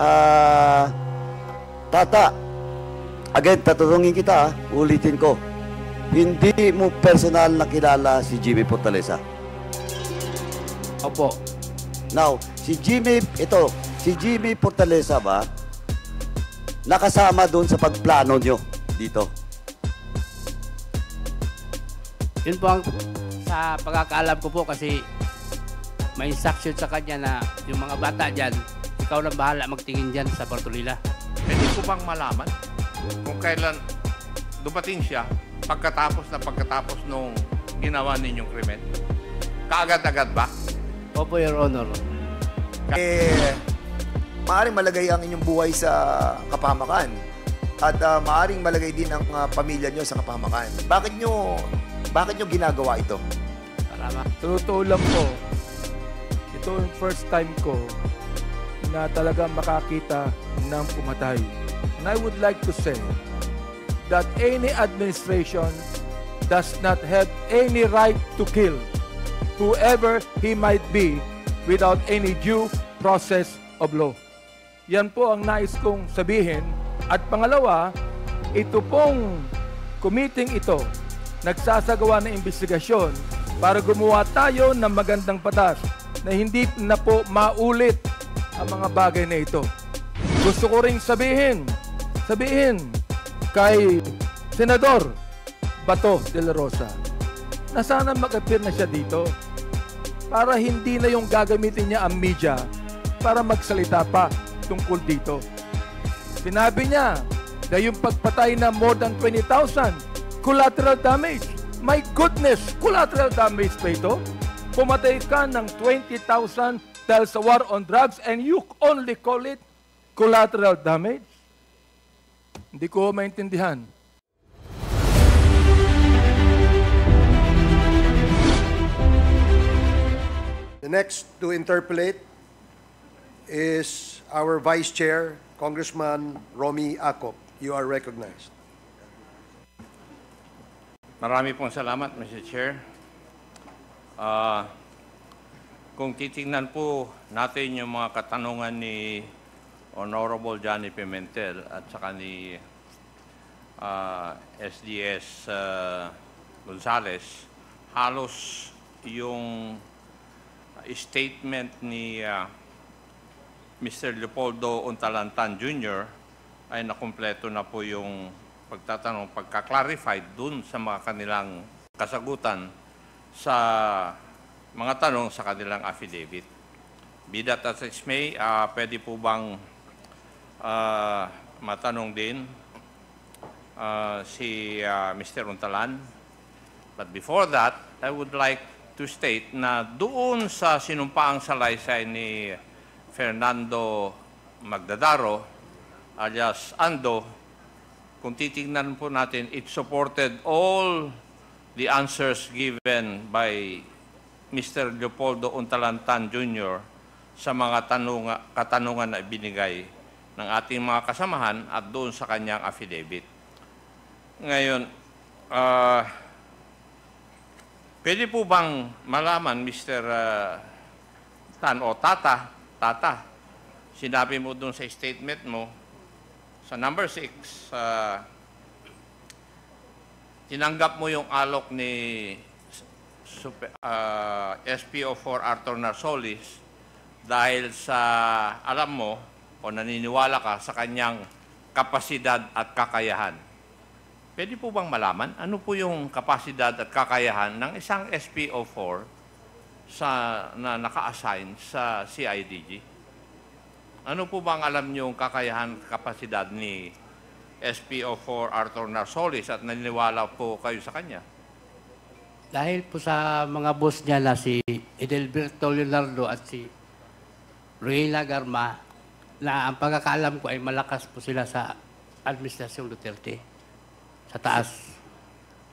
Ah, Tata, again, tatanungin kita, ulitin ko. Hindi mo personal na kilala si Jimmy Fortaleza? Opo. Now, si Jimmy Fortaleza ba, nakasama doon sa pagplano nyo dito? Yun po ang sa pagkakaalam ko po kasi may instruction sa kanya na yung mga bata dyan, ikaw lang bahala magtingin dyan sa Portolila. Pwede ko bang malaman kung kailan dumating siya pagkatapos nung ginawa ninyong krimen? Kaagad-agad ba? Opo, Your Honor. Maaaring malagay ang inyong buhay sa kapahamakan at maaaring malagay din ang pamilya nyo sa kapahamakan. Bakit nyo ginagawa ito? Salamat. Totoo lang po, ito yung first time ko na talagang makakita ng pumatay. And I would like to say that any administration does not have any right to kill whoever he might be without any due process of law. Yan po ang nais kong sabihin. At pangalawa, ito pong committee ito nagsasagawa ng investigasyon para gumawa tayo ng magandang batas na hindi na po maulit ang mga bagay na ito. Gusto ko ring sabihin kay Senador Bato de la Rosa na sana mag-appear na siya dito para hindi na yung gagamitin niya ang media para magsalita pa tungkol dito. Sinabi niya na yung pagpatay na more than 20,000 collateral damage. My goodness, collateral damage pa ito? Pumatay ka ng 20,000 dahil sa war on drugs and you only call it collateral damage? Hindi ko maintindihan. The next to interpolate is our Vice Chair, Congressman Romy Acop. You are recognized. Marami pong salamat, Mr. Chair. Kung titingnan po natin yung mga katanungan ni Honorable Johnny Pimentel at saka ni SDS Gonzales, halos yung statement ni Mr. Leopoldo Untalantan Jr. ay nakumpleto na po yung pagtatanong, pagka-clarified dun sa mga kanilang kasagutan sa mga tanong sa kanilang affidavit. Be that as it may, pwede po bang matanong din si Mr. Untalan? But before that, I would like to state na doon sa sinumpaang salaysay ni Fernando Magdadaro alias Ando, kung titingnan po natin, it supported all the answers given by Mr. Leopoldo Untalantan Jr. sa mga katanungan na ibinigay ng ating mga kasamahan at doon sa kanyang affidavit. Ngayon, pwede po bang malaman, Mr. Tan o Tata, sinabi mo doon sa statement mo, sa number 6, tinanggap mo yung alok ni SPO4 Arthur Narsolis dahil sa, alam mo, o naniniwala ka sa kanyang kapasidad at kakayahan. Pwede po bang malaman ano po yung kapasidad at kakayahan ng isang SPO4 na naka-assign sa CIDG? Ano po bang alam niyong kakayahan at kapasidad ni SPO4 Arthur Narsolis at naniniwala po kayo sa kanya? Dahil po sa mga boss niya na si Edelberto Leonardo at si Ruela Garma, na ang pagkakaalam ko ay malakas po sila sa Administrasyong Duterte, sa taas.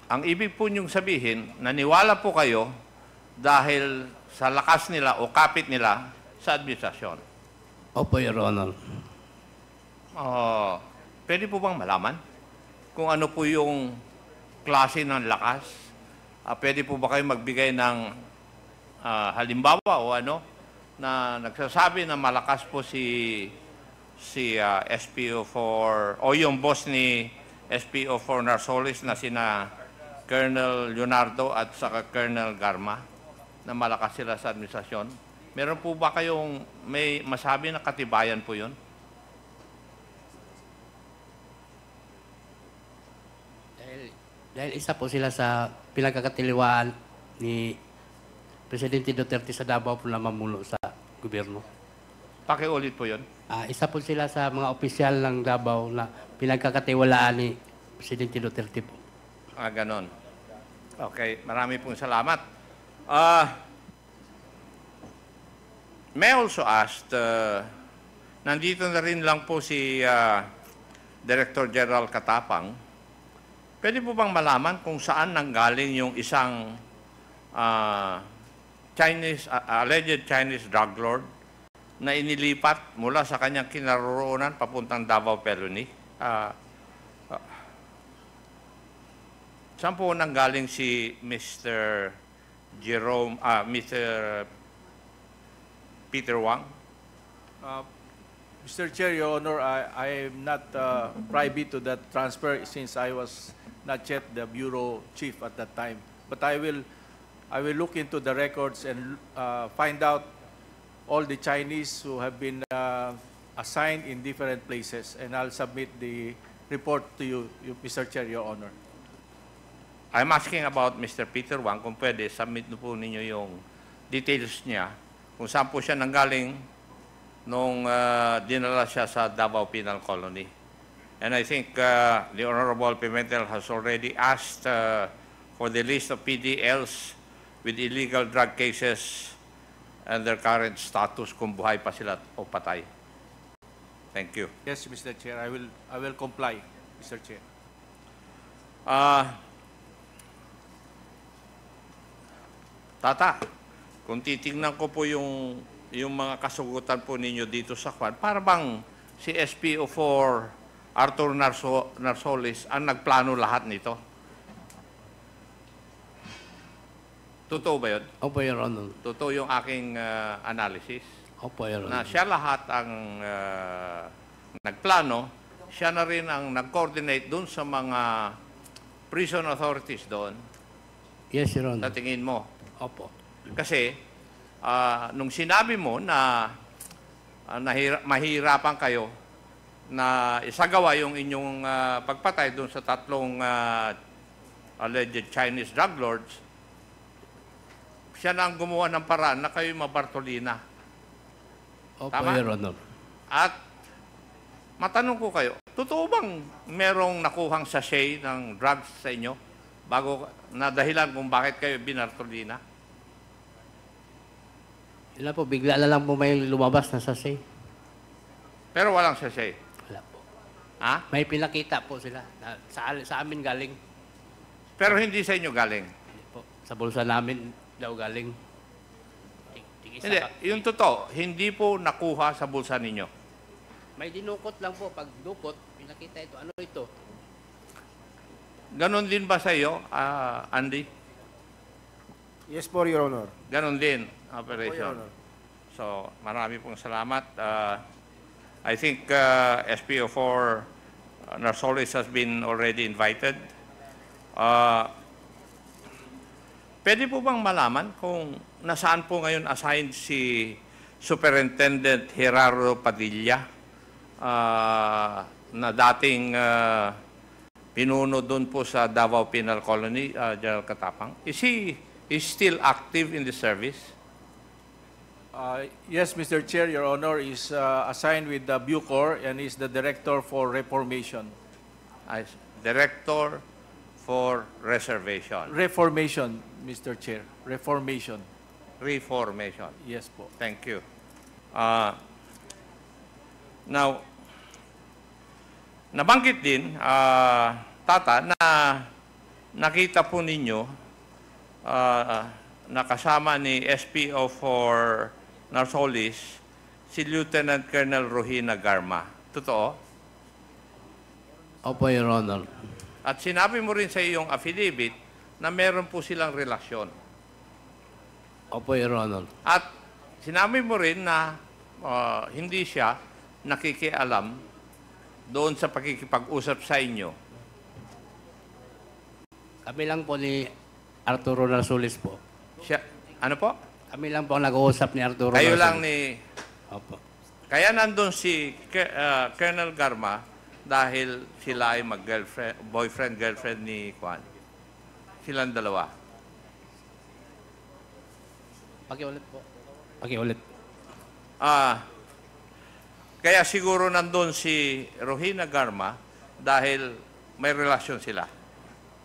Ang ibig po niyong sabihin, naniwala po kayo dahil sa lakas nila o kapit nila sa administrasyon. Opo, Your Honor. Pwede po bang malaman kung ano po yung klase ng lakas? Pwede po ba kayo magbigay ng halimbawa o ano na nagsasabi na malakas po si si SPO4 o yung boss ni SPO4 Narsoles na sina Colonel Leonardo at saka Colonel Garma na malakas sila sa administrasyon. Meron po ba kayong may masabi na katibayan po yun? Dahil isa po sila sa pinagkakatiliwaan ni Presidente Duterte sa Davao po na mamuno sa gobyerno. Pakiulit po yun. Isa po sila sa mga opisyal ng Davao na pinagkakatiwalaan ni Presidente Duterte po. Ganon. Okay, marami pong salamat. May also asked, nandito na rin lang po si Director General Katapang. Pwede po bang malaman kung saan nanggaling yung isang alleged Chinese drug lord na inilipat mula sa kanyang kinaroroonan papuntang Davao Peloni? Saan po nanggaling si Mr. Peter Wang? Mr. Chair, Your Honor, I am not privy to that transfer since I was not yet the bureau chief at that time. But I will look into the records and find out all the Chinese who have been assigned in different places, and I'll submit the report to you, Mr. Chair, Your Honor. I'm asking about Mr. Peter Wang, kung pwede, submit po ninyo yung details niya, kung saan po siya nanggaling nung dinala siya sa Davao Penal Colony. And I think the Honorable Pimentel has already asked for the list of PDLs with illegal drug cases and their current status, kung buhay pa sila o patay. Thank you. Yes, Mr. Chair, I will comply, Mr. Chair. Tata, kung titingnan ko po yung mga kasugutan po ninyo dito sa Kwan, para bang si SPO4 Arthur Narsoles ang nagplano lahat nito? Totoo ba yun? Opo, Your Honor. Totoo yung aking analysis? Opo, Your Na Honor. siya lahat ang nagplano, siya na rin ang nag-coordinate doon sa mga prison authorities doon. Yes, Your Sa Honor. tingin mo? Opo. Kasi nung sinabi mo na mahirapan kayo na isagawa yung inyong pagpatay doon sa tatlong alleged Chinese drug lords, siya na ang gumawa ng paraan na kayo mabartolina. Opo, Tama? Your Honor. At matanong ko kayo, totoo bang merong nakuhang sachet ng drugs sa inyo bago na dahilan kung bakit kayo binartolina? Wala po, bigla na lang po may lumabas na sachet. Pero walang sachet. Wala po. Ha? May pinakita po sila. Sa amin galing. Pero hindi sa inyo galing. Hindi po. Sa bulsa namin daw galing. Hindi, yung totoo, hindi po nakuha sa bulsa ninyo. May dinukot lang po. Pag dukot, pinakita ito. Ano ito? Ganon din ba sa iyo, Andy? Yes po, Your Honor. Ganon din, Your operation. Honor. So, marami pong salamat. I think SPO4 Narsoles has been already invited. Pwede po bang malaman kung nasaan po ngayon assigned si Superintendent Gerardo Padilla na dating pinuno doon po sa Davao Penal Colony, General Katapang? Is he still active in the service? Yes, Mr. Chair, Your Honor, is assigned with the Bucor and is the Director for Reformation. As Director for Reservation. Reformation, Mr. Chair. Reformation. Reformation. Yes po. Thank you. Now, nabanggit din, Tata, na nakita po ninyo na kasama ni SPO4 Narsoles si Lieutenant Colonel Rohina Garma. Totoo? Opo, Your Honor. At sinabi mo rin sa iyong affidavit na meron po silang relasyon. Opo, Your Honor. At sinabi mo rin na hindi siya nakikialam doon sa pakikipag-usap sa inyo? Kami lang po ni Arturo Narsulis po. Siya, ano po? Kami lang po ang nag-uusap ni Arturo Kayo Narsulis. lang ni... Opo. Kaya nandun si Colonel Garma dahil sila ay boyfriend-girlfriend ni Juan. Silang dalawa. Pakiulit po. Pakiulit. Kaya siguro nandun si Rohina Garma dahil may relasyon sila.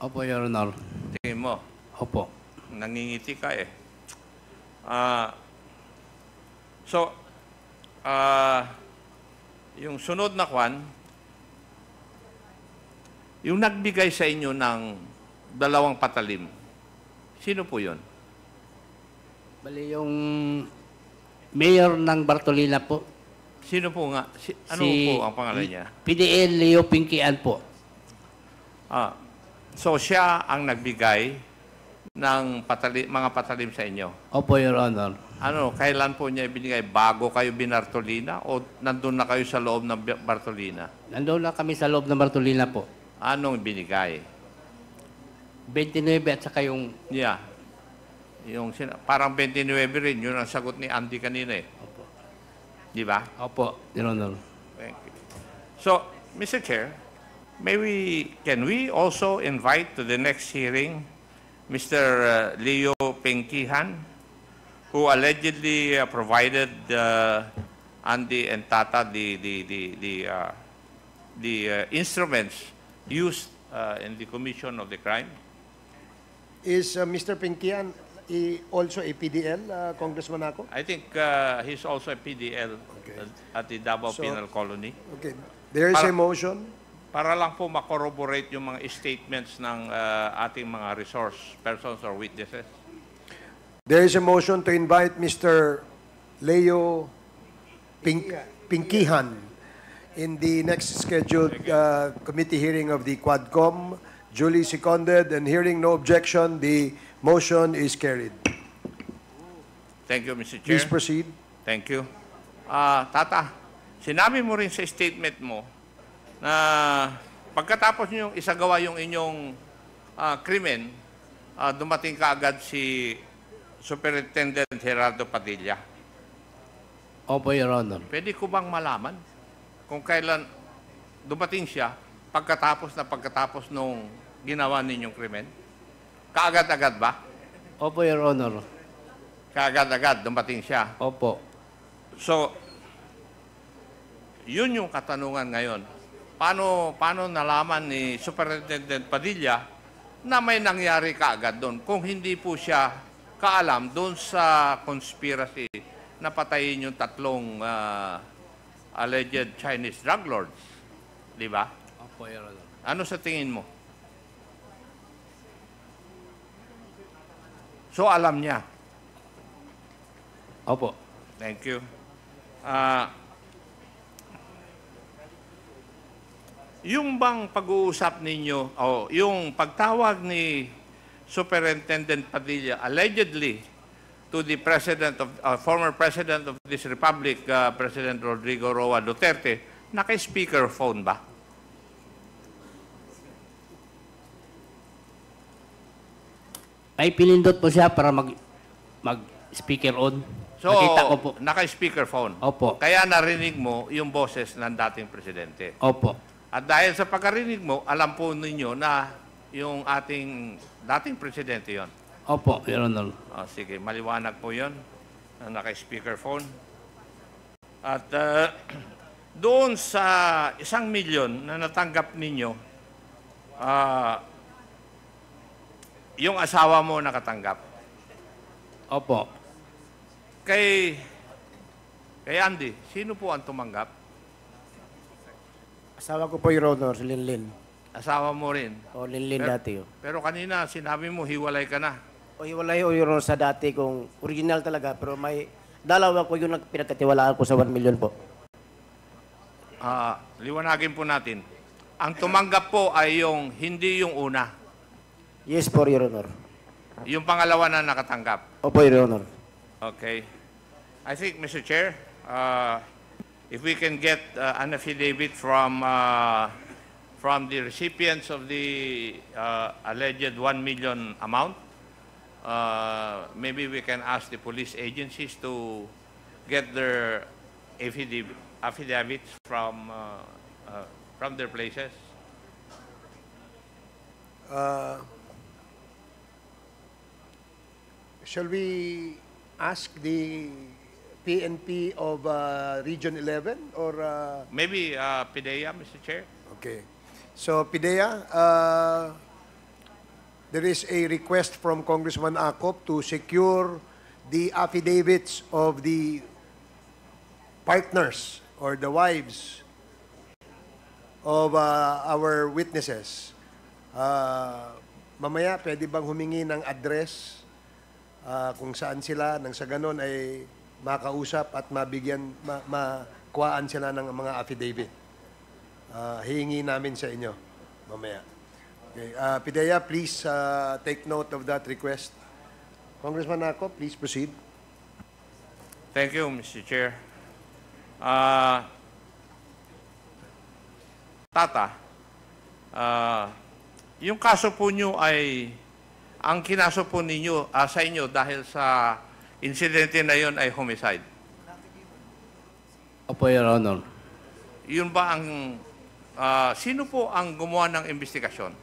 Opo, Your Honor. Tingin mo, Opo. nangingiti ka eh. Yung sunod na Juan, yung nagbigay sa inyo ng 2 patalim, sino po yun? Bali yung mayor ng Bartolina po. Sino po nga? Ano po ang pangalan niya? PDL Leo Pinkian po. So siya ang nagbigay ng mga patalim sa inyo. Opo, Your Honor. Ano, kailan po niya ibinigay? Bago kayo binartolina o nandun na kayo sa loob ng Bartolina? Nandun na kami sa loob ng Bartolina po. Anong binigay? 29 at saka yung... Yeah. Parang 29 rin. Yun ang sagot ni Andy kanina eh. Opo. Di ba? Opo, Your Honor. Thank you. So, Mr. Chair, can we also invite to the next hearing Mr. Leo Pinkihan, who allegedly provided Andy and Tata the instruments used in the commission of the crime? Is Mr. Pinkian also a PDL, Congressman Ako? I think he's also a PDL at the Davao Penal Colony. Okay. There is a motion. Para lang po makorroborate yung mga statements ng ating mga resource persons or witnesses. There is a motion to invite Mr. Leo Pinkihan in the next scheduled committee hearing of the Quadcom. Duly seconded, and hearing no objection, the motion is carried. Thank you, Mr. Chair. Please proceed. Thank you. Tata, sinabi mo rin sa statement mo na pagkatapos nyo isagawa yung inyong krimen, dumating kaagad si Superintendent Gerardo Padilla. Opo, Your Honor. Pwede ko bang malaman kung kailan dumating siya pagkatapos nung ginawa ninyong krimen? Kaagad-agad ba? Opo, Your Honor. Kaagad-agad dumating siya. Opo. So, yun yung katanungan ngayon. Paano nalaman ni Superintendent Padilla na may nangyari kaagad doon kung hindi po siya kaalam doon sa conspiracy na patayin yung 3 alleged Chinese drug lords? Di ba? Opo, Your Honor. Ano sa tingin mo? So, alam niya. Opo. Thank you. Yung bang pag-uusap ninyo, o yung pagtawag ni Superintendent Padilla allegedly to the former President of this Republic, President Rodrigo Roa Duterte, naka-speakerphone ba? May pinindot po siya para mag-speaker on. So, Nakita ko po. naka-speakerphone. Opo. Kaya narinig mo yung boses ng dating presidente. Opo. At dahil sa pagkarinig mo, alam po ninyo na yung ating dating presidente yon. Opo, Your Honor. Sige, maliwanag po yon. Naka-speakerphone. At doon sa 1 milyon na natanggap ninyo, yung asawa mo nakatanggap. Opo. Kay Andy, sino po ang tumanggap? Asawa ko po, Your Honor, si Linlin. Asawa mo rin. O, Linlin dati. O, Pero kanina, sinabi mo, hiwalay ka na. hiwalay o, Your Honor, sa dati kung original talaga. Pero may dalawa ko yung pinagkatiwalaan ko sa 1 million po. Liwanagin po natin. Ang tumanggap po ay hindi yung una. Yes po, Your Honor. Yung pangalawa na nakatanggap. Opo, Your Honor. Okay. I think, Mr. Chair, if we can get an affidavit from the recipients of the alleged 1 million amount, maybe we can ask the police agencies to get their affidavits from their places. Shall we ask the PNP of Region 11 or... Maybe PIDEA, Mr. Chair? Okay. So, PIDEA, there is a request from Congressman Acop to secure the affidavits of the partners or the wives of our witnesses. Mamaya, pwede bang humingi ng address kung saan sila, nang sa ganon ay makausap at mabigyan, makuhaan sila ng mga affidavit. Hihingi namin sa inyo mamaya. Okay. PIDEA, please take note of that request. Congressman Acop, please proceed. Thank you, Mr. Chair. Tata, yung kaso po nyo ay, ang kinaso po ninyo sa inyo dahil sa insidente na yun ay homicide. Opo, Your Honor. Yun ba ang, sino po ang gumawa ng investigasyon?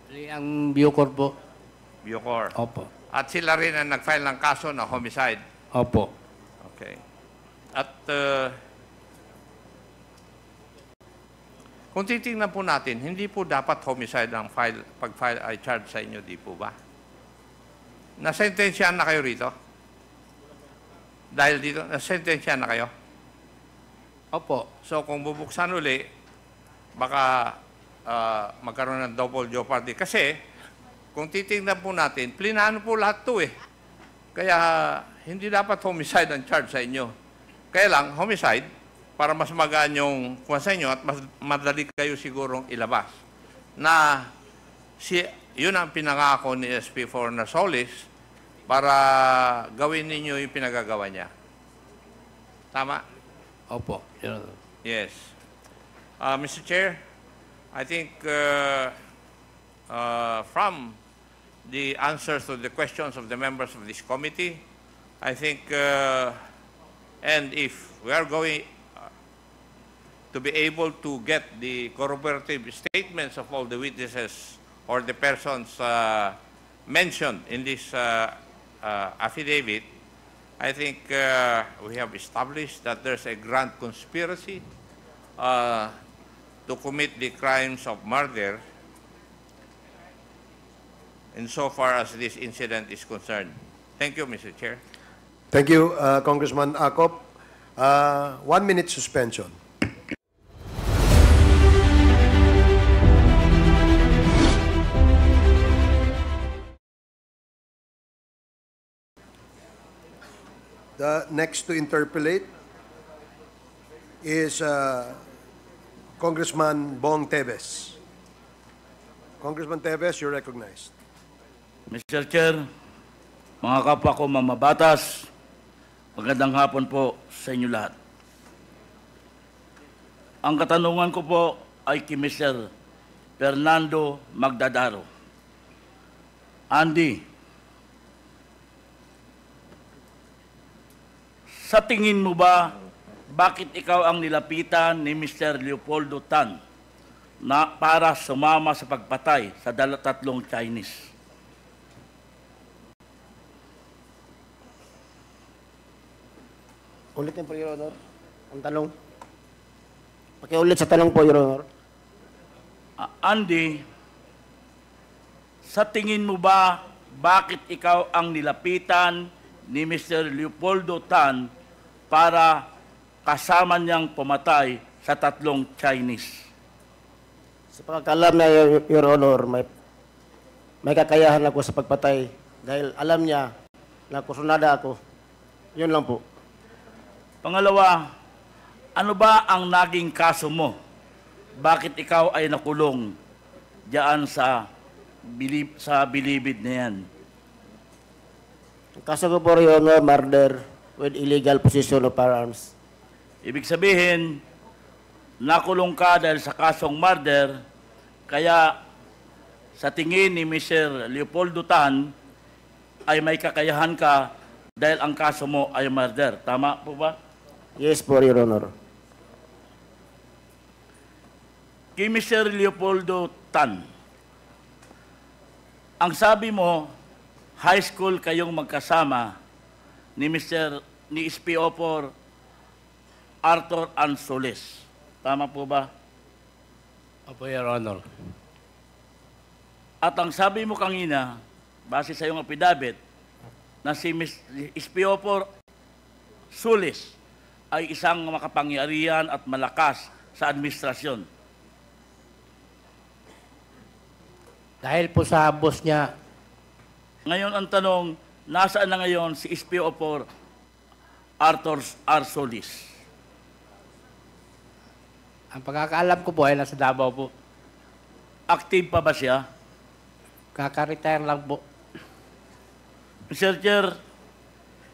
Ang Bucor po. Bucor. Opo. At sila rin ang nag-file ng kaso na homicide. Opo. Okay. At kung titingnan po natin, hindi po dapat homicide ang pag-file ay charge sa inyo, di po ba? Nasentensyahan na kayo rito? Dahil dito, nasentensyahan na kayo? Opo. So kung bubuksan uli, baka magkaroon ng double jeopardy. Kasi, kung titingnan po natin, plinano po lahat to eh. Kaya, hindi dapat homicide ang charge sa inyo. Kaya lang, homicide, para mas magaan yung kuha sa inyo at mas madali kayo sigurong ilabas. Na, yun ang pinangako ni SP4 Narsoles para gawin ninyo yung pinagagawa niya. Tama? Opo, Your Honor. Yes. Mr. Chair, I think from the answers to the questions of the members of this committee, I think, and if we are going to be able to get the corroborative statements of all the witnesses or the persons mentioned in this affidavit, I think we have established that there's a grand conspiracy to commit the crimes of murder insofar as this incident is concerned. Thank you, Mr. Chair. Thank you, Congressman Acop. 1 minute suspension. The next to interpolate is Congressman Bong Teves. Congressman Teves, you're recognized. Mr. Chair, mga kapwa ko mamabatas, magandang hapon po sa inyo lahat. Ang katanungan ko po ay kay Mr. Fernando Magdadaro. Andy, sa tingin mo ba, bakit ikaw ang nilapitan ni Mr. Leopoldo Tan na para sumama sa pagpatay sa tatlong Chinese? Ulitin po, Your Honor. Ang tanong. Pakiulit sa tanong po, Your Honor. Andy, sa tingin mo ba, bakit ikaw ang nilapitan ni Mr. Leopoldo Tan para kasama niyang pumatay sa tatlong Chinese? Sa pagkakalam na, Your Honor, may kakayahan ako sa pagpatay dahil alam niya na kusunada ako. Yun lang po. Pangalawa, ano ba ang naging kaso mo? Bakit ikaw ay nakulong diyan sa bilibid na yan? Ang kaso ko po, Your Honor, murder with illegal possession of firearms. Ibig sabihin, nakulong ka dahil sa kasong murder, kaya sa tingin ni Mr. Leopoldo Tan ay may kakayahan ka dahil ang kaso mo ay murder. Tama po ba? Yes po, Your Honor. Kay Mr. Leopoldo Tan, ang sabi mo, high school kayong magkasama ni SPO4 Arthur Ansoles. Tama po ba? Opo, Your Honor. At ang sabi mo kanina, base sa iyong affidavit, na si SPO4 Sulis ay isang makapangyarihan at malakas sa administrasyon. Dahil po sa boss niya, Ngayon ang tanong, nasaan na ngayon si SPO4 Arthur R. Solis? ang pagkakaalam ko po ay nasa Davao po. Active pa ba siya? Kaka-retire lang po. Mr. Chair,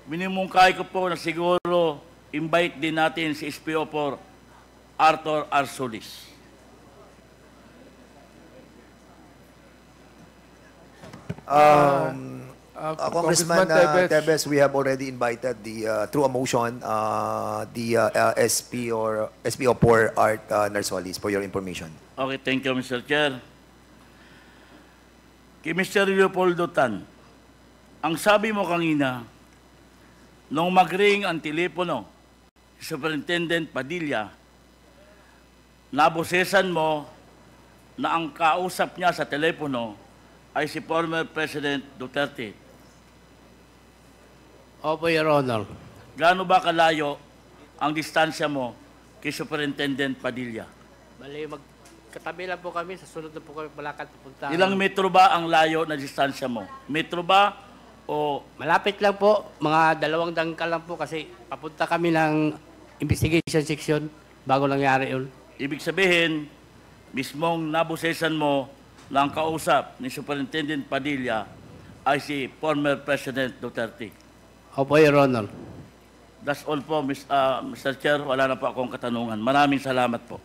minimungkay ko po na siguro invite din natin si SPO4 Arthur R. Solis. Congressman Tebes, we have already invited through a motion the SPO4 Art Narsolis for your information. Okay, thank you, Mr. Chair. Kay Mr. Leopoldo Tan, ang sabi mo kanina, nung mag-ring ang telepono, Superintendent Padilla, nabosesan mo na ang kausap niya sa telepono ay si former President Duterte. Opo, Your Honor. Gaano ba kalayo ang distansya mo kay Superintendent Padilla? Bali, magkatabi lang po kami. Sa sunod na po kami malakad pupunta. Ilang metro ba ang layo na distansya mo? Metro ba o Malapit lang po. Mga 2 dangkal lang po kasi papunta kami ng investigation section bago nangyari yun. ibig sabihin, mismong nabosesan mo na ang kausap ni Superintendent Padilla ay si former President Duterte? Opo, Your Honor. That's all po, Mr. Chair. Wala na po akong katanungan. Maraming salamat po.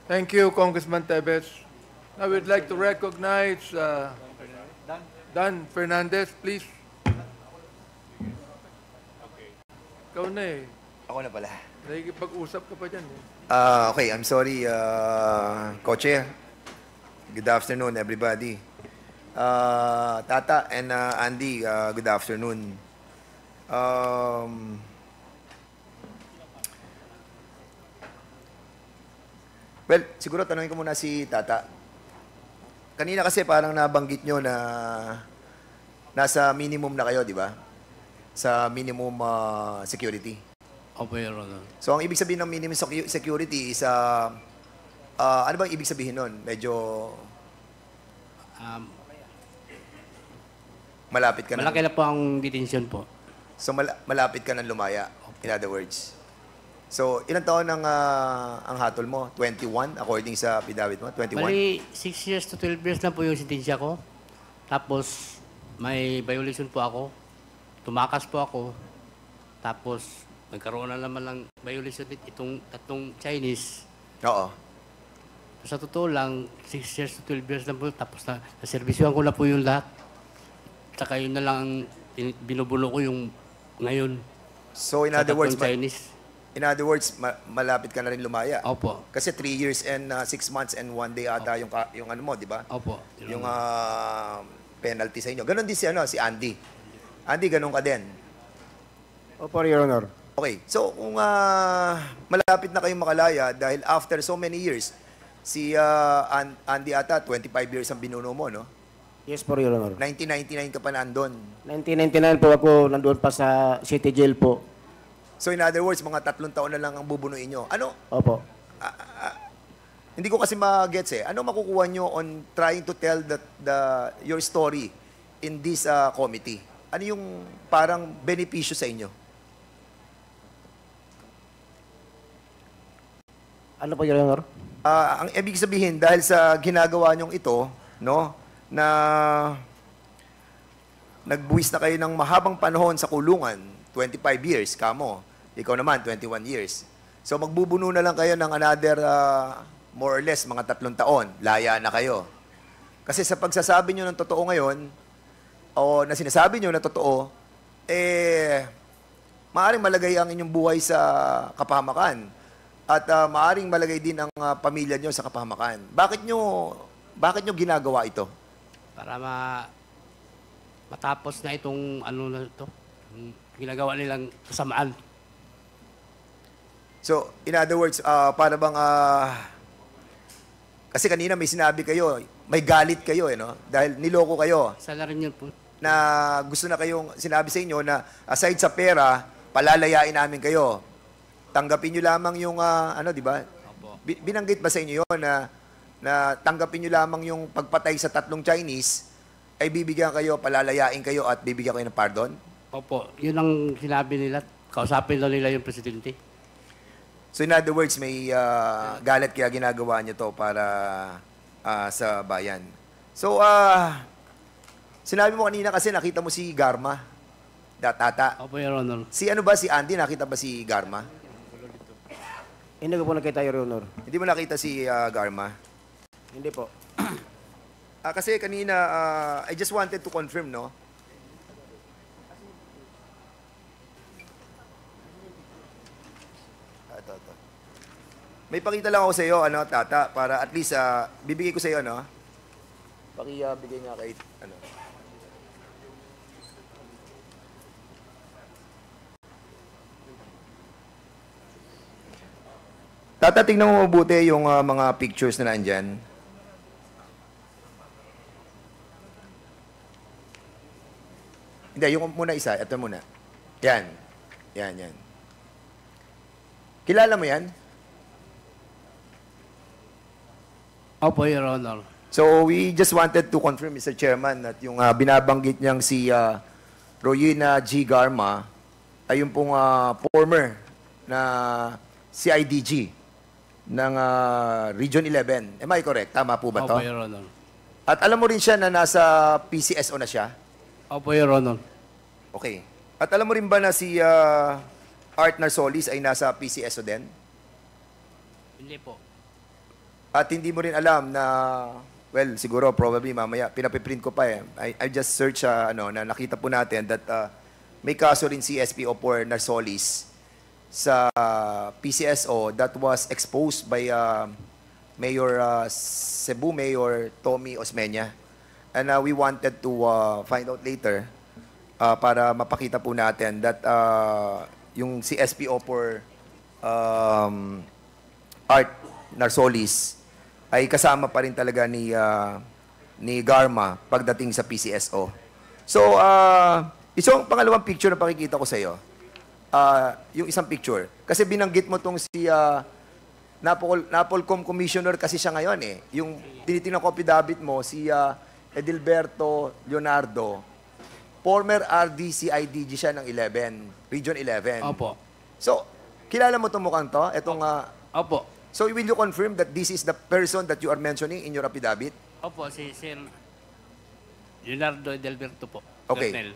Thank you, Congressman Tebes. Now we'd like to recognize Dan Fernandez, please. Ikaw na eh. Ako na pala. Nakikipag-usap ka pa dyan eh. Okay, I'm sorry, Co-Chair. Good afternoon, everybody. Tata and Andy, good afternoon. Well, siguro tanungin ko muna si Tata. Kanina kasi parang nabanggit nyo na nasa minimum na kayo, di ba? Sa minimum security. Opo, Your Honor. So, ang ibig sabihin ng minimum security is, ano bang ibig sabihin nun? Medyo malapit ka Malaki na. na po ang detention po. So, malapit ka ng lumaya, in other words. So, ilang taon ang hatol mo? 21, according sa affidavit mo? 21? Bali, 6 years to 12 years na po yung sentensya ko. Tapos, may violation po ako. Tumakas po ako. Tapos, nagkaroon na naman ng violation itong tatlong Chinese. Oo. Sa totoo lang, 6 years to 12 years na po. Tapos, naservisyohan ko na po yung lahat. Saka yun na lang ang binubulo ko yung ngayon. So, in sa other words, tatlong Chinese. malapit ka na rin lumaya. Opo. Kasi 3 years and 6 months and 1 day ata yung ano mo, di ba? Opo. Yung penalty sa inyo. Ganon din si Andy. Andy, ganon ka din. Opo, Your Honor. Okay. So, kung malapit na kayong makalaya dahil after so many years, si Andy ata, 25 years ang binuno mo, no? Yes po, Your Honor. 1999 ka pa nandun. 1999 po ako nandoon pa sa City Jail po. So, in other words, mga 3 taon na lang ang bubunuin nyo. Ano? Opo. Hindi ko kasi ma-gets eh. Ano makukuha nyo on trying to tell your story in this committee? Ano yung parang benepisyo sa inyo? Ano po, Your Honor? Ang ibig sabihin, dahil sa ginagawa nyong ito, no, na nagbuwis na kayo ng mahabang panahon sa kulungan, 25 years, kamo. Ikaw naman, 21 years. So magbubuno na lang kayo ng another, more or less, mga 3 taon. Laya na kayo. Kasi sa pagsasabi nyo ng totoo ngayon, o na sinasabi nyo na totoo, maaaring malagay ang inyong buhay sa kapahamakan. At maaaring malagay din ang pamilya nyo sa kapahamakan. Bakit nyo ginagawa ito? Para matapos na itong ano na ito, yung ginagawa nilang kasamaan. So, in other words, para bang, kasi kanina may sinabi kayo, may galit kayo, no? Dahil niloko kayo. Isa na rin yun po. Na gusto na kayong sinabi sa inyo na aside sa pera, palalayain namin kayo. Tanggapin nyo lamang yung, di ba? Binanggit ba sa inyo yun na tanggapin nyo lamang yung pagpatay sa 3 Chinese, ay bibigyan kayo, palalayain kayo at bibigyan kayo ng pardon? Opo, yun ang sinabi nila. Kausapin daw nila yung presidente. So in other words, may galit kaya ginagawa niyo to para sa bayan. So, sinabi mo kanina kasi nakita mo si Garma, Tata. Opo, Your Honor. Si ano ba, si Andy, nakita ba si Garma? Hindi ko po nakita, Your Honor. Hindi mo nakita si Garma? Hindi po. Kasi kanina, I just wanted to confirm, no? Ito. May pakita lang ako sa iyo, Tata, para at least bibigay ko sa iyo, no? Bigay nga kay, Tata, tingnan mo mabuti yung mga pictures na nandyan. Hindi, yung muna isa. Ito muna. Yan. Kilala mo yan? Opo, Your Honor. So, we just wanted to confirm, Mr. Chairman, that yung binabanggit niyang si Royina G. Garma ay yung pong former na CIDG ng Region 11. Am I correct? Tama po ba to? Opo, Your Honor. At alam mo rin siya na nasa PCSO na siya? Opo, Your Honor. Okay. At alam mo rin ba na si Art Narsolis ay nasa PCSO din? Hindi po. At hindi mo rin alam na, well, siguro, probably, mamaya, pinapiprint ko pa eh. I just search, na nakita po natin that may kaso rin si SPO4 Narsolis sa PCSO that was exposed by Mayor Cebu Mayor Tommy Osmeña. And we wanted to find out later para mapakita po natin that yung si SPO4 Art Narsolis ay kasama pa rin talaga ni Garma pagdating sa PCSO. So, isang pangalawang picture na pakikita ko sa iyo. Yung isang picture. Kasi binanggit mo tong si Napolcom Commissioner kasi siya ngayon eh. Yung tinitingnan ko affidavit mo, si Edilberto Leonardo, former RDCIDG siya ng 11, Region 11. Opo. So, kilala mo itong mukhang to? Itong, Opo. so, will you confirm that this is the person that you are mentioning in your affidavit? Opo, si Sir Leonardo Delberto po. Okay. Colonel.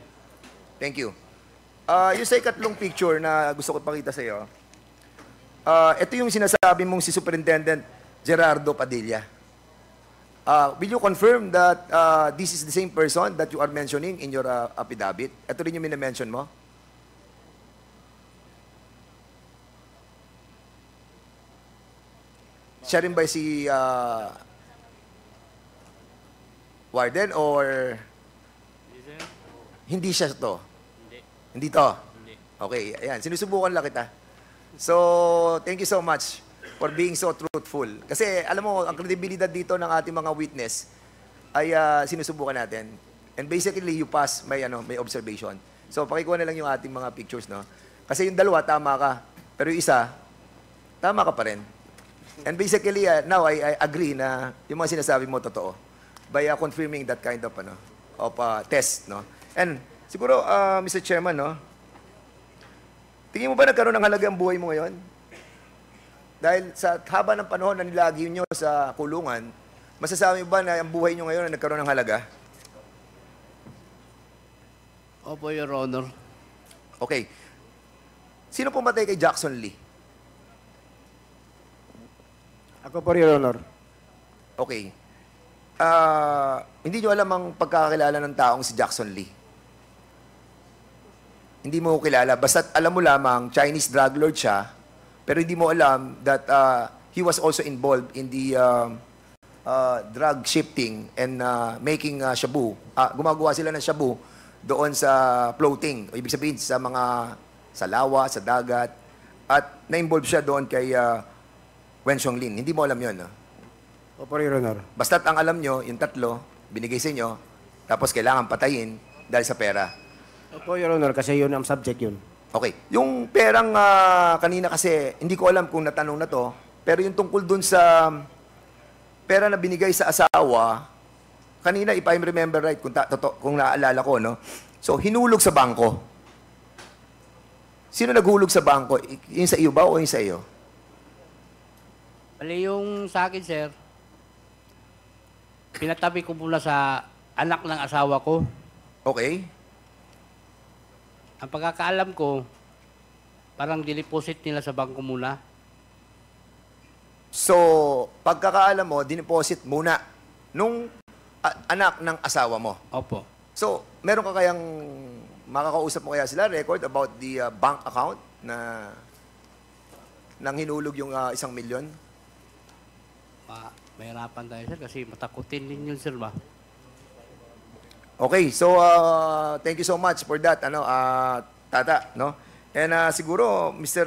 Thank you. Yung sa ikatlong picture na gusto ko pakita sa iyo, ito yung sinasabi mong si Superintendent Gerardo Padilla. Will you confirm that this is the same person that you are mentioning in your affidavit? Ito rin yung minamention mo? Siya rin ba si Warden or hindi siya to? Hindi to? Okay, ayan. Sinusubukan lang kita. So, thank you so much for being so truthful. Kasi, alam mo, ang kredibilidad dito ng ating mga witness ay sinusubukan natin. And basically, you pass may observation. So, pakikuha na lang yung ating mga pictures, no? Kasi yung dalawa, tama ka. Pero yung isa, tama ka pa rin. And basically, now, I agree na yung mga sinasabi mo, totoo. By confirming that kind of, test, no? And, siguro, Mr. Chairman, no? Tingin mo ba nagkaroon ng halaga ang buhay mo ngayon? Dahil sa haba ng panahon na nilagay nyo sa kulungan, masasabi mo ba na ang buhay nyo ngayon na nagkaroon ng halaga? Opo, Your Honor. Okay. Sino pumatay kay Jackson Lee? Ako po, Your Honor. Okay. Hindi nyo alam ang pagkakakilala ng taong si Jackson Lee. Hindi mo kilala. Basta alam mo lamang, Chinese drug lord siya, pero hindi mo alam that he was also involved in the drug shifting and making shabu. Gumagawa sila ng shabu doon sa floating. O ibig sabihin, sa lawa, sa dagat. At na-involve siya doon kay Wen Xiongling. Hindi mo alam yun. Opo, Your Honor. Basta't ang alam nyo, yung tatlo, binigay sa inyo, tapos kailangan patayin dahil sa pera. Opo, Your Honor, kasi yun ang subject yun. Okay. Yung perang kanina kasi, hindi ko alam kung natanong na to, pero yung tungkol dun sa pera na binigay sa asawa, kanina, if I remember right, kung naalala ko, no? So, hinulog sa bangko. Sino naghulog sa bangko? Yung sa iyo ba o yung sa iyo? Bali yung sa akin, sir, pinatabi ko muna sa anak ng asawa ko. Okay. Ang pagkakaalam ko, parang dineposit nila sa bangko muna. So, pagkakaalam mo, dineposit muna nung anak ng asawa mo. Opo. So, meron ka kayang makakausap mo kaya sila record about the bank account na nang hinulog yung 1 milyon? Mahirapan tayo, sir, kasi matakutin din yun, sir, ba? Okay, so thank you so much for that, Tata, no? And siguro, Mr.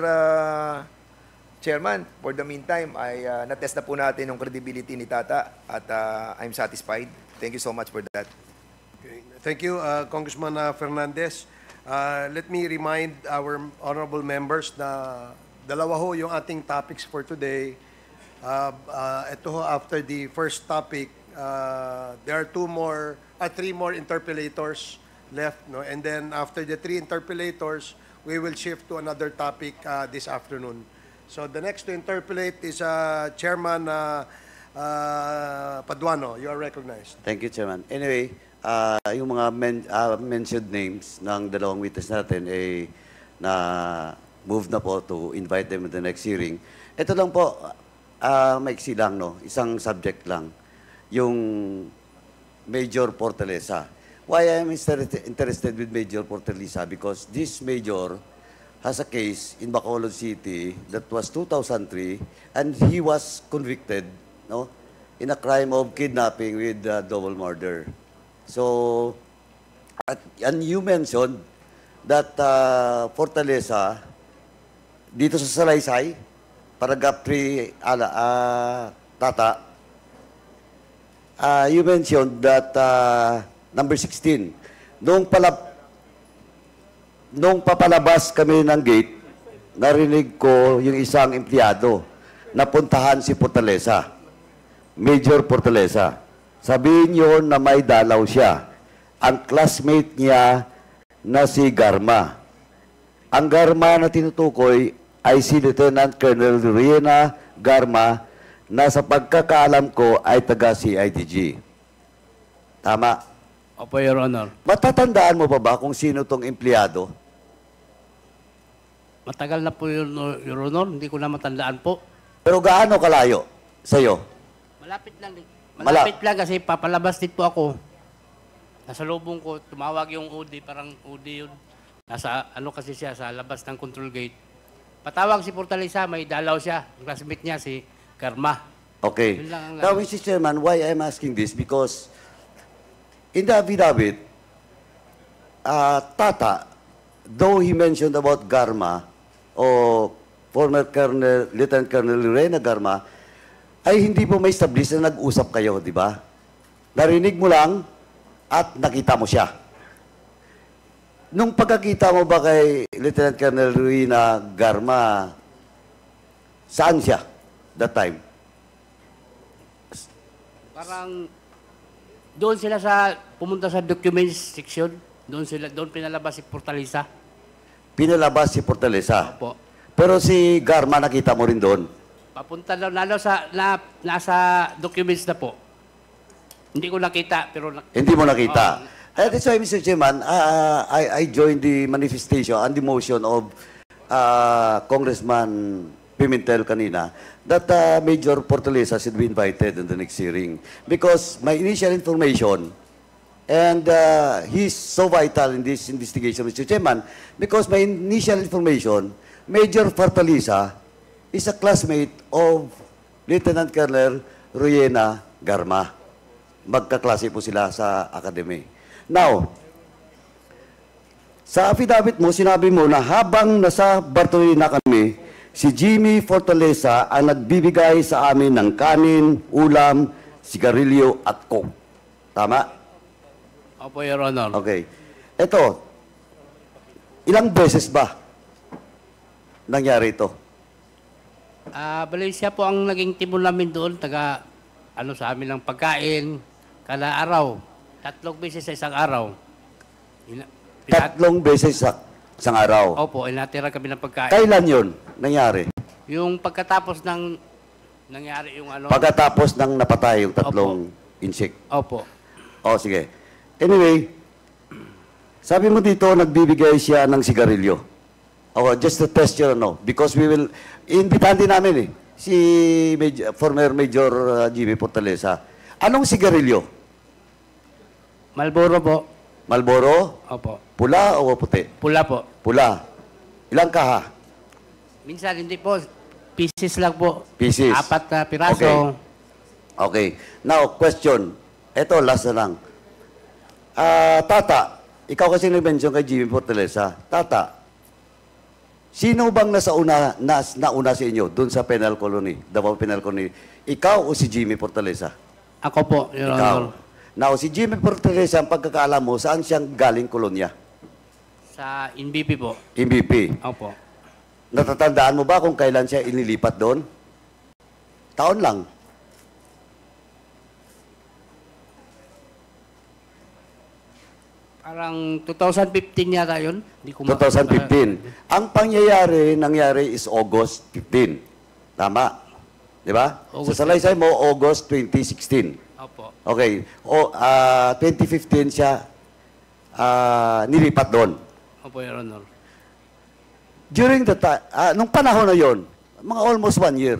Chairman, for the meantime, ay na-test na po natin yung credibility ni Tata at I'm satisfied. Thank you so much for that. Okay. Thank you, Congressman Fernandez. Let me remind our honorable members na dalawa ho yung ating topics for today. Ito ho, after the first topic, there are 3 more interpellators left, no? And then after the 3 interpellators, we will shift to another topic this afternoon. So the next to interpellate is Chairman Paduano. You are recognized. Thank you, Chairman. Anyway, yung mga mentioned names ng dalawang witness natin ay na move na po to invite them to the next hearing. Ito lang po, maiksi lang, no? Isang subject lang. Yung Major Fortaleza. Why I am interested with Major Fortaleza? Because this Major has a case in Bacolod City that was 2003 and he was convicted, no, in a crime of kidnapping with double murder. So, and you mentioned that Fortaleza, dito sa Salaysay, paragraph 3, Tata, you mentioned that number 16, nung papalabas kami ng gate, narinig ko yung isang empleyado na puntahan si Fortaleza, Major Fortaleza. Sabihin nyo na may dalaw siya. Ang classmate niya na si Garma. Ang Garma na tinutukoy ay si Lieutenant Colonel Riena Garma na sa pagkakaalam ko ay taga CIDG. Tama? Opo, Your Honor. Matatandaan mo pa ba kung sino tong empleyado? Matagal na po, Your Honor. Hindi ko na matandaan po. Pero gaano kalayo sa'yo? Malapit lang. Malapit lang kasi papalabas din po ako. Nasa lubong ko, tumawag yung OD, parang OD yun. Nasa, kasi siya, sa labas ng control gate. Patawag si Fortaleza, may dalaw siya. Ang classmate niya, si Karma. Okay. Yun lang ang Now, Mr. Chairman, why I'm asking this? Because in the affidavit, Tata, though he mentioned about Garma, o former Colonel, Lieutenant Colonel Reyna Garma, ay hindi po may establish na nag-usap kayo, di ba? Narinig mo lang at nakita mo siya. Nung pagkakita mo ba kay Lieutenant Colonel Reyna Garma, saan siya that time? Parang doon sila pumunta sa documents section. Doon pinalabas si Fortaleza. Pinalabas si Fortaleza. Opo. Pero si Garma nakita mo rin doon. Papunta daw, nasa documents na po. Hindi ko nakita, pero... Hindi mo nakita. That's why, Mr. Chairman, I joined the manifestation and the motion of Congressman Pimentel kanina that Major Fortaleza should be invited in the next hearing. Because my initial information, and he's so vital in this investigation, Mr. Chairman, because my initial information, Major Fortaleza is a classmate of Lieutenant Colonel Rowena Garma. Magkaklase po sila sa academy. Now, sa affidavit mo, sinabi mo na habang nasa Bartolina kami, si Jimmy Fortaleza ang nagbibigay sa amin ng kanin, ulam, sigarilyo at coke. Tama? Opo, Your Honor. Okay. Ito, ilang beses ba nangyari ito? Bali siya po ang naging timon namin doon, sa amin ng pagkain, kada araw. 3 beses sa isang araw. 3 beses sa isang araw. Opo, inatira kami ng pagkain. Kailan yun nangyari? Yung pagkatapos ng nangyari yung Pagkatapos ng napatay yung 3 insect. Opo. O, sige. Anyway, sabi mo dito, nagbibigay siya ng sigarilyo. Just to test your because we will, imbitahan din namin si former Major Jimmy Fortaleza. Anong sigarilyo? Marlboro po. Marlboro? Opo. Pula o puti? Pula po. Pula. Ilang kaha? Minsan hindi po. Pieces lang po. Pieces? 4 na piraso. Okay. Now, question. Ito, last na lang. Tata, ikaw kasi nag-mention kay Jimmy Fortaleza. Tata, sino bang nauna sa inyo doon sa penal colony, Davao Penal Colony? Ikaw o si Jimmy Fortaleza? Ako po, Your Honor. Now, si Jimmy Fortaleza, ang pagkakaalam mo, saan siyang galing kolonya? Sa NBP po. MVP. Opo. Natatandaan mo ba kung kailan siya inilipat doon? Taon lang. Parang 2015 yata yun. Hindi ko 2015. Ang nangyari is August 15. Tama? Di ba? Sa salaysay mo, August 2016. Opo. Okay. 2015 siya nilipat doon. Opo, Your Honor. During the time, nung panahon na yon, mga almost 1 year,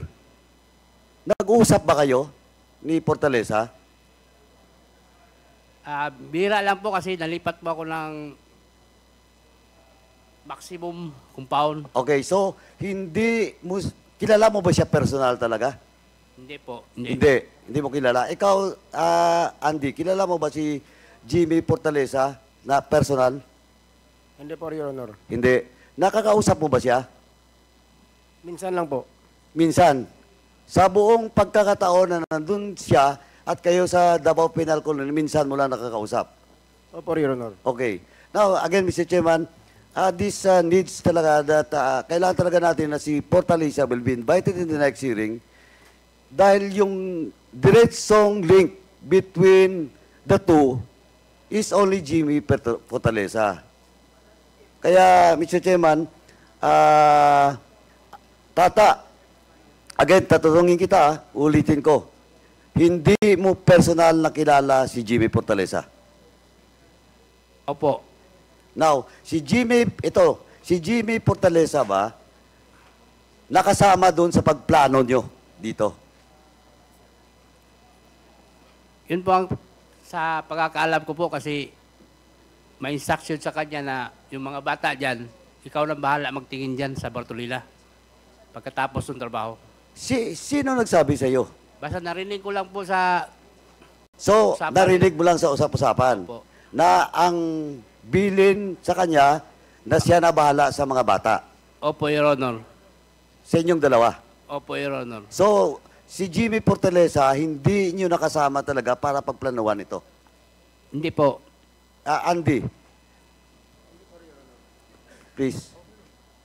nag-uusap ba kayo ni Fortaleza? Bira lang po kasi nalipat po ako ng maximum compound. Okay, so kilala mo ba siya personal talaga? Hindi po. Hindi mo kilala. Ikaw, Andy, kilala mo ba si Jimmy Fortaleza na personal? Hindi po, Your Honor. Hindi. Nakakausap mo ba siya? Minsan lang po. Minsan. Sa buong pagkakataon na nandun siya at kayo sa Davao Penal Colony, minsan mo lang nakakausap? Opo, Your Honor. Okay. Now, again, Mr. Chairman, this needs talaga that kailangan talaga natin na si Fortaleza will be invited in the next hearing dahil yung diretsong link between the two is only Jimmy Fortaleza. Kaya, Mr. Chairman, Tata, again, tatanungin kita, ulitin ko. Hindi mo personal na kilala si Jimmy Fortaleza? Opo. Now, si Jimmy Fortaleza ba, nakasama doon sa pagplano nyo dito? Yun po ang sa pagkakaalam ko po kasi may instruction sa kanya na yung mga bata dyan, ikaw lang bahala magtingin dyan sa Bartolina pagkatapos ng trabaho. Sino nagsabi sa iyo? Basta narinig ko lang po sa So, usapan. narinig mo lang sa usap-usapan Opo. na ang bilin sa kanya na siya na bahala sa mga bata. Opo, Your Honor. Sa inyong dalawa. Opo, Your Honor. So, si Jimmy Fortaleza, hindi nyo nakasama talaga para pagplanuhan ito. Hindi po. Andy. Please.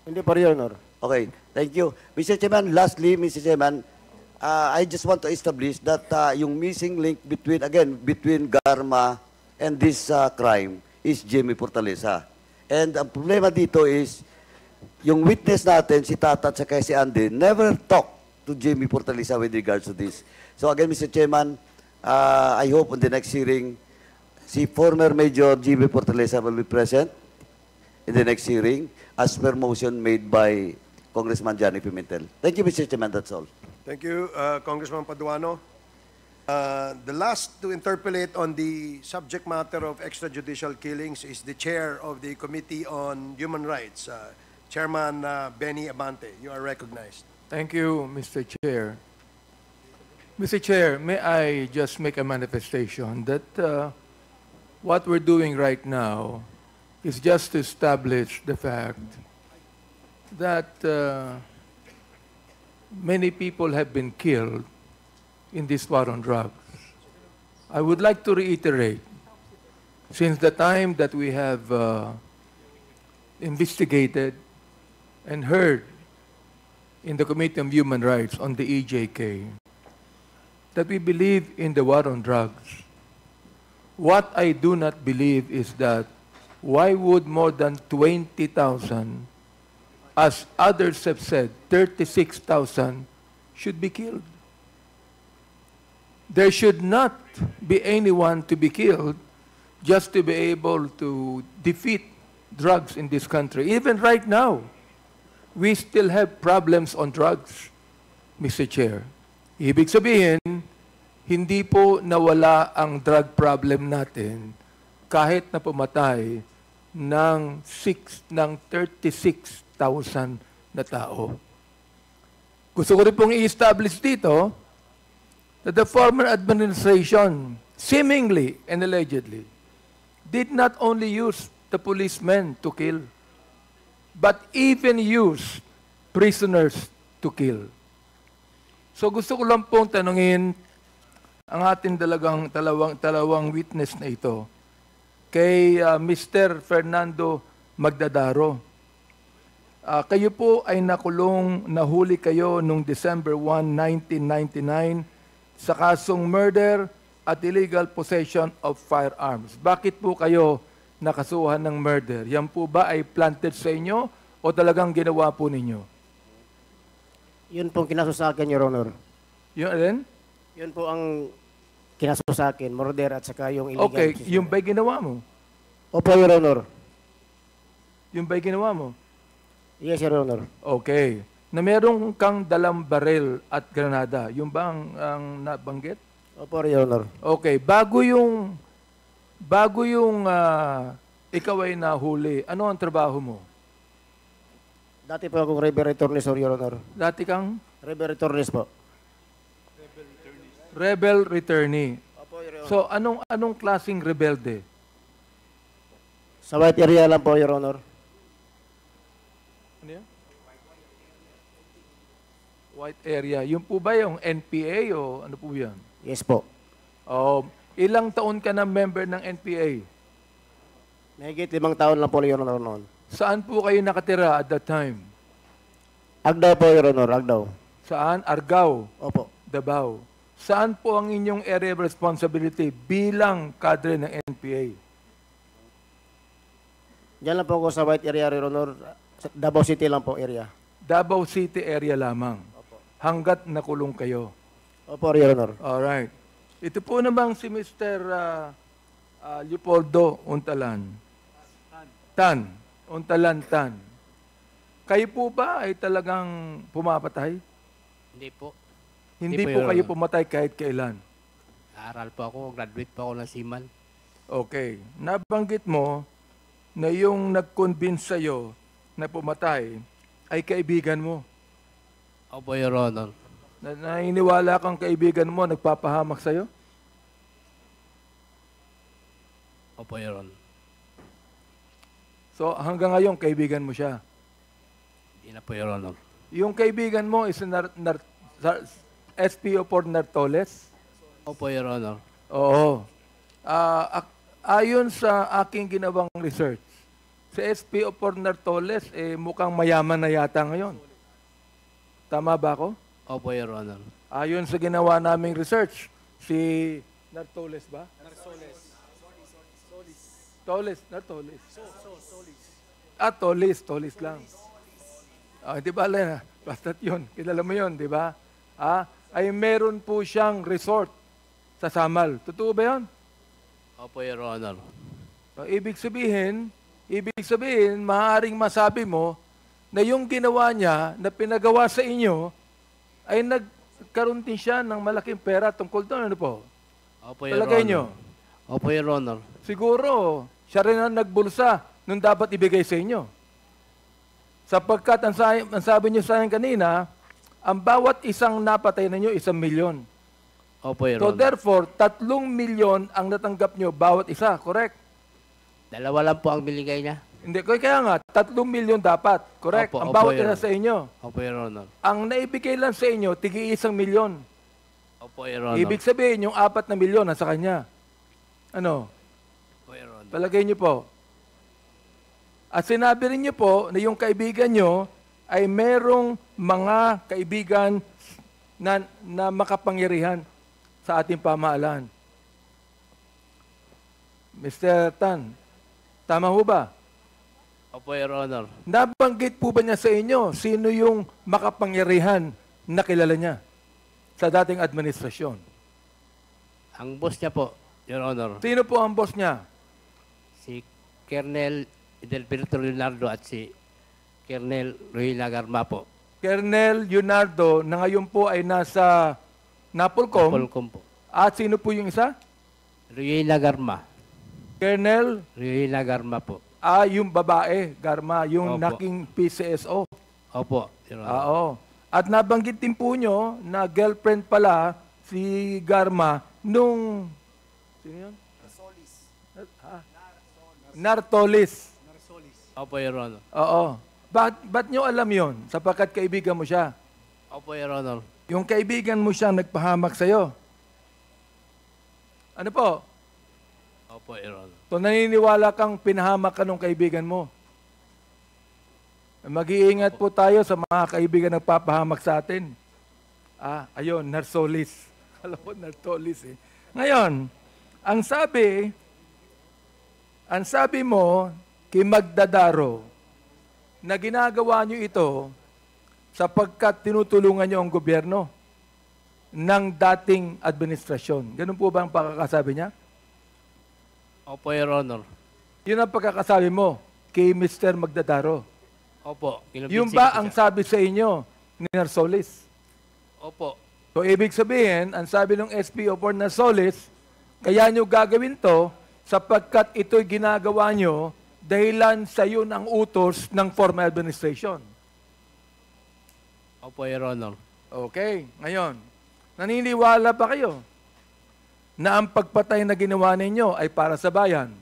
Hindi po, Your Honor. Okay, thank you. Mr. Chairman, lastly, Mr. Chairman, I just want to establish that yung missing link between Garma and this crime is Jimmy Fortaleza. And ang problema dito is, yung witness natin, si Tata at saka si Andy, never talk to Jimmy Fortaleza with regards to this. So again, Mr. Chairman, I hope on the next hearing, si former Major GB Fortaleza will be present in the next hearing as per motion made by Congressman Johnny Pimentel. Thank you, Mr. Chairman. That's all. Thank you, Congressman Paduano. The last to interpolate on the subject matter of extrajudicial killings is the chair of the Committee on Human Rights, Chairman Benny Abante. You are recognized. Thank you, Mr. Chair. Mr. Chair, may I just make a manifestation that what we're doing right now is just to establish the fact that many people have been killed in this war on drugs. I would like to reiterate, since the time that we have investigated and heard in the Committee on Human Rights on the EJK, that we believe in the war on drugs. What I do not believe is that why would more than 20,000, as others have said, 36,000 should be killed? There should not be anyone to be killed just to be able to defeat drugs in this country. Even right now, we still have problems on drugs, Mr. Chair. Ibig sabihin, hindi po nawala ang drug problem natin kahit na pumatay ng 36,000 na tao. Gusto ko rin pong i-establish dito that the former administration, seemingly and allegedly, did not only use the policemen to kill, but even use prisoners to kill. So gusto ko lang pong tanungin ang ating dalawang witness na ito kay Mr. Fernando Magdadaro. Kayo po ay nahuli kayo noong December 1, 1999 sa kasong murder at illegal possession of firearms. Bakit po kayo nakasuhan ng murder? Yan po ba ay planted sa inyo o talagang ginawa po ninyo? Yun pong kinaso sa akin, Your Honor. Yun alin? Yun po ang kinaso sa akin, murder at saka yung illegal. Okay, yung ba'y ginawa mo? Opo, Your Honor. Yung ba'y ginawa mo? Yes, Your Honor. Okay. Na merong kang dalang baril at granada. Yung ba ang nabanggit? Opo, Your Honor. Okay. Bago yung ikaw ay nahuli, ano ang trabaho mo? Dati po akong rebel returnist, Your Honor. Dati kang? Rebel returnist po. Rebel returnee. Opo, Your Honor. So, anong klaseng rebelde? Sa white area lang po, Your Honor. Ano yan? White area. Yung po ba yung NPA o ano po yan? Yes po. Ilang taon ka na member ng NPA? Mahigit 5 taon lang po, Your Honor, noon. Saan po kayo nakatira at that time? Agdaw po, Your Honor, Agdaw. Saan? Argao? Opo. Davao. Saan po ang inyong area of responsibility bilang kadre ng NPA? Diyan lang po ako sa white area, Your Honor. Sa Davao City lang po area. Davao City area lamang. Opo. Hanggat nakulong kayo. Opo, Your Honor. Alright. Ito po namang si Mr. Leopoldo Untalan. Untalan Tan. Kayo po ba ay talagang pumapatay? Hindi po. Hindi Hindi po po, kayo Your pumatay kahit kailan? Naaral po ako, graduate po ako ng seaman. Okay. Nabanggit mo na yung nag-convince sa'yo na pumatay ay kaibigan mo. Opo, Your Honor. Nainiwala kang kaibigan mo nagpapahamak sa'yo? Opo, Your Honor. So hanggang ngayon, kaibigan mo siya. Hindi na po, Your Honor. Yung kaibigan mo is SPO for Nartoles? Opo, Your Honor. Oo. Ayon sa aking ginawang research, si SPO for Nartoles, mukhang mayaman na yata ngayon. Tama ba ako? Opo, Your Honor. Ayon sa ginawa naming research, si Nartoles ba? Nartoles. Tolis lang. Di ba, Lena? Basta't yun. Kilala mo yun, di ba? Ay meron po siyang resort sa Samal. Totoo ba yun? Opo, Your Honor. Ibig sabihin, maaaring masabi mo na yung ginawa niya, na pinagawa sa inyo, ay nagkaroon din siya ng malaking pera tungkol doon. Ano po? Opo, Your Palagay Honor. nyo? Opo, Your Honor. Siguro, siya rin ang nagbulsa nung dapat ibigay sa inyo. Sapagkat ang sabi niyo sa akin kanina, ang bawat isang napatay na nyo, 1 milyon. Opo, Your So Honor. therefore, 3 milyon ang natanggap nyo bawat isa, correct? Dalawa lang po ang binigay niya. Hindi, kaya nga, 3 milyon dapat, correct? Opo, Ang opo, bawat Your isa sa inyo. Opo, Your Honor. Ang naibigay lang sa inyo, tigi 1 milyon. Opo, Your Honor. Ibig sabihin, yung 4 na milyon nasa kanya. Ano? Opo, Your Honor. Palagay niyo po. At sinabi rin niyo po na yung kaibigan niyo ay merong mga kaibigan na makapangyarihan sa ating pamahalaan. Mr. Tan, tama ho ba? Opo, Your Honor. Nabanggit po ba niya sa inyo sino yung makapangyarihan na kilala niya sa dating administrasyon? Ang boss niya po, Your Honor, Sino po ang boss niya? si Colonel Edelberto Leonardo at si Colonel Ruina Garma po. Colonel Leonardo na ngayon po ay nasa Napolcom. Polcom po. At sino po yung isa? Ruina Garma. Colonel, Ruina Garma po. yung babae, Garma, yung Opo. naking PCSO. Opo, Your Honor. Oo. At nabanggit din po nyo na girlfriend pala si Garma nung... Sino yun? Nartolis. Opo, Your Honor. Oo. Ba't nyo alam yon? Sapagkat kaibigan mo siya. Opo, Your Honor. Yung kaibigan mo siya nagpahamak sa'yo. Ano po? Opo, Your Honor. So naniniwala kang pinahamak ka ng kaibigan mo. Mag-iingat po tayo sa mga kaibigan na nagpapahamak sa atin. Ayun, Narsolis. Alam ko, Nartolis eh. Ngayon, ang sabi mo kay Magdadaro na ginagawa nyo ito sapagkat tinutulungan nyo ang gobyerno ng dating administrasyon. Ganun po ba ang pagkakasabi niya? Opo, Your Honor. Yun ang pagkakasabi mo kay Mr. Magdadaro. Opo. Yung kinumbinsi ba ko ang siya. sabi sa inyo ni Narsolis? Opo. So, ibig sabihin, ang sabi ng SPO for Narsolis, kaya nyo gagawin to sapagkat ito'y ginagawa nyo dahilan sa yun ang utos ng former administration. Opo, Your Honor. Okay, ngayon, naniniwala pa kayo na ang pagpatay na ginawa ninyo ay para sa bayan?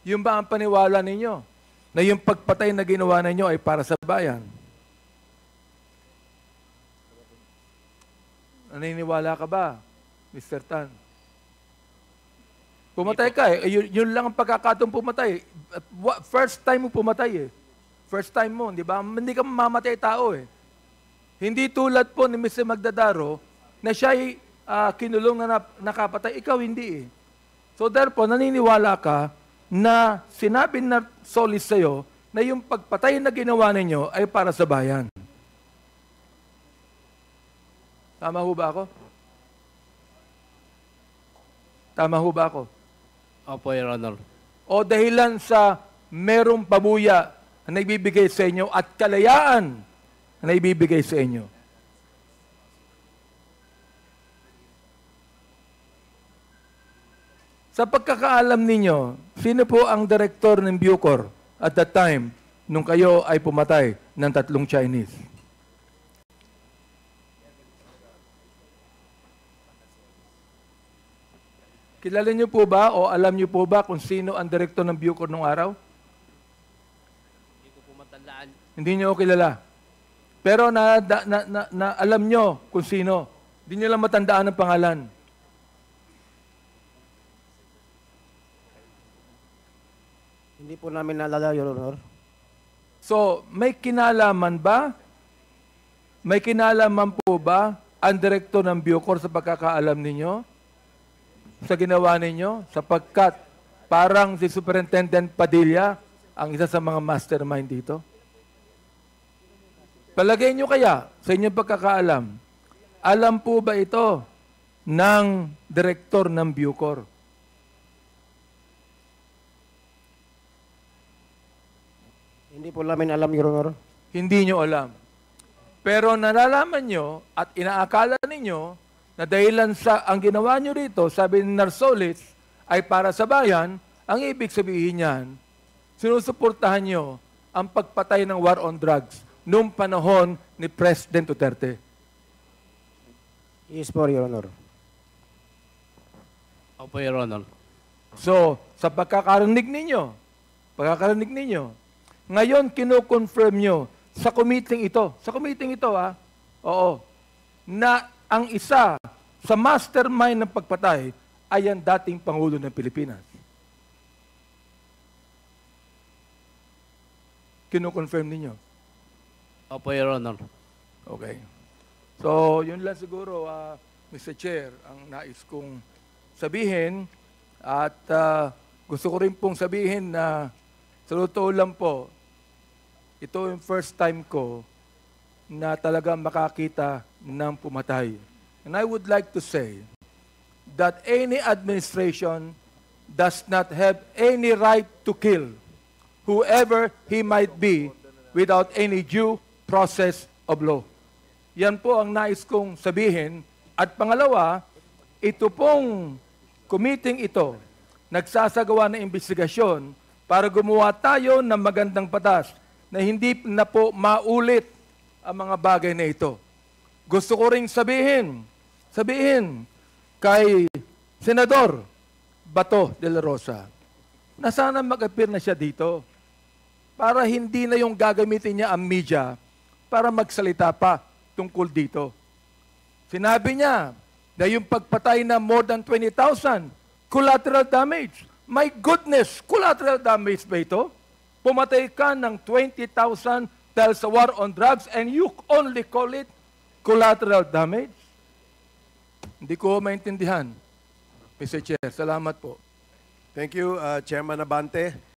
Yung ba ang paniwala ninyo na yung pagpatay na ginawa ninyo ay para sa bayan? Naniniwala ka ba, Mr. Tan? Pumatay ka eh. Yun lang ang pagkakataon pumatay. First time mo pumatay eh. First time mo, di ba? Hindi ka mamamatay tao eh. Hindi tulad po ni Mr. Magdadaro na siya'y kinulong na nakapatay. Ikaw hindi eh. So therefore, naniniwala ka na sinabi na Solis sa'yo na yung pagpatay na ginawa ninyo ay para sa bayan. Tama ho ba ako? Tama ho ba ako? Opo, Your Honor. O dahilan sa merong pabuya na naibibigay sa inyo at kalayaan na naibibigay sa inyo. Sa pagkakaalam ninyo, sino po ang direktor ng Bucor at that time nung kayo ay pumatay ng 3 Chinese? Kilala niyo po ba o alam niyo po ba kung sino ang direktor ng Bucor nung araw? Hindi ko po matandaan. Hindi niyo kilala. Pero na alam niyo kung sino. Hindi niyo lang matandaan ang pangalan. Hindi po namin naalala, Your Honor. So, may kinalaman ba? May kinalaman po ba ang direktor ng Bucor sa pagkakaalam ninyo? Sa ginawa ninyo? Sapagkat parang si Superintendent Padilla ang isa sa mga mastermind dito. Palagay nyo kaya sa inyong pagkakaalam, alam po ba ito ng direktor ng Bucor. Hindi po namin alam, Your Honor. Hindi nyo alam. Pero nalalaman nyo at inaakala ninyo na dahilan sa ang ginawa nyo rito, sabi ni Narsolis, ay para sa bayan, ang ibig sabihin niyan, sinusuportahan nyo ang pagpatay ng war on drugs noong panahon ni President Duterte. Yes po, Your Honor. Opo, Your Honor. So, sa pagkakarinig ninyo, ngayon kino-confirm nyo sa committee ito, oo, na ang isa sa mastermind ng pagpatay ay ang dating Pangulo ng Pilipinas. Kino-confirm ninyo? Opo, Your Honor. Okay. So, yun lang siguro, Mr. Chair, ang nais kong sabihin. At gusto ko rin pong sabihin na sa totoo lang po, ito yung first time ko na talagang makakita ng pumatay. And I would like to say that any administration does not have any right to kill whoever he might be without any due process of law. Yan po ang nais kong sabihin. At pangalawa, ito pong committee ito, nagsasagawa ng investigasyon para gumawa tayo ng magandang batas na hindi na po maulit ang mga bagay na ito. Gusto ko ring sabihin kay Senador Bato de la Rosa na sana mag-appear na siya dito para hindi na yung gagamitin niya ang media para magsalita pa tungkol dito. Sinabi niya na yung pagpatay na more than 20,000, collateral damage. My goodness, collateral damage ba ito? Pumatay ka ng 20,000 dahil sa war on drugs and you only call it collateral damage? Hindi ko maintindihan. Mr. Chair, salamat po. Thank you, Chairman Abante.